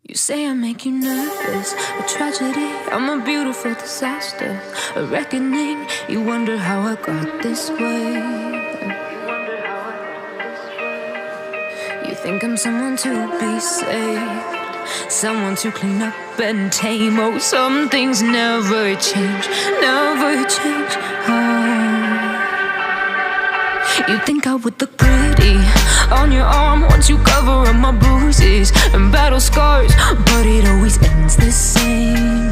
You say I make you nervous, a tragedy, I'm a beautiful disaster, a reckoning, you wonder how I got this way. You think I'm someone to be saved, someone to clean up and tame. Oh, some things never change, never change. You think I would look pretty on your arm once you cover up my bruises and battle scars, but it always ends the same.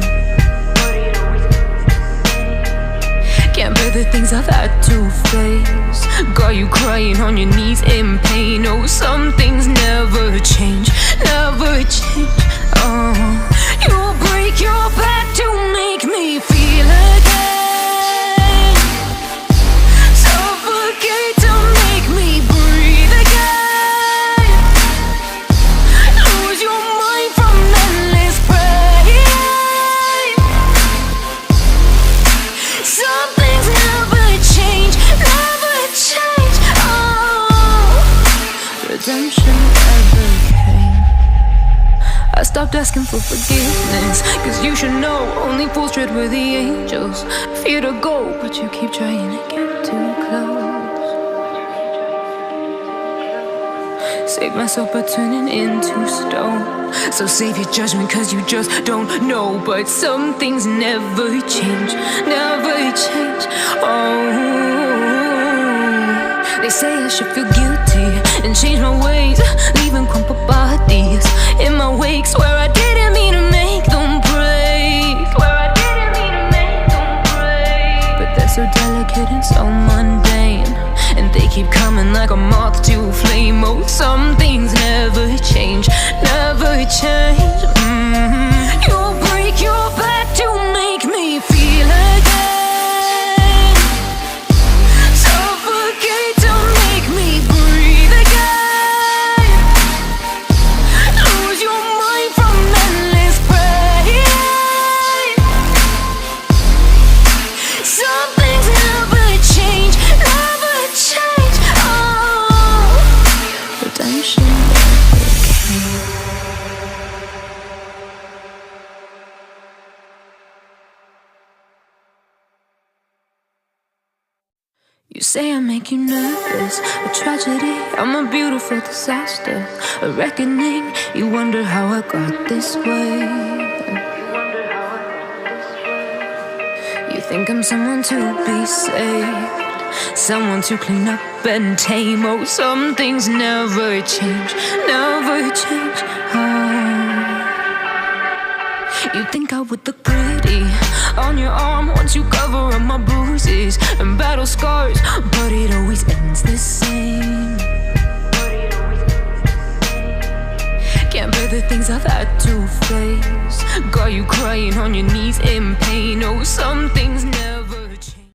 Can't bear the things I've had to face, got you crying on your knees in pain. Oh, some things never change, never change. Oh, you'll break your back to make me feel again. I stopped asking for forgiveness, cause you should know only fools tread where the angels fear to go, but you keep trying to get too close. Save myself by turning into stone, so save your judgment cause you just don't know. But some things never change, never change. Oh, they say I should feel guilty and change my ways, leaving crumpled bodies in my wake. Swear I didn't mean to make them break, swear I didn't mean to make them break. But they're so delicate and so mundane, and they keep coming like a moth to a flame. Oh, some things never change, never change. You'll break your back to make me feel again. You say I make you nervous, a tragedy, I'm a beautiful disaster, a reckoning, you wonder how I got this way. You think I'm someone to be saved, someone to clean up and tame. Oh, some things never change, never change. You think I would look pretty on your arm once you cover up my bruises and battle scars, but it always ends the same. Can't bear the things I've had to face, got you crying on your knees in pain. Oh, some things never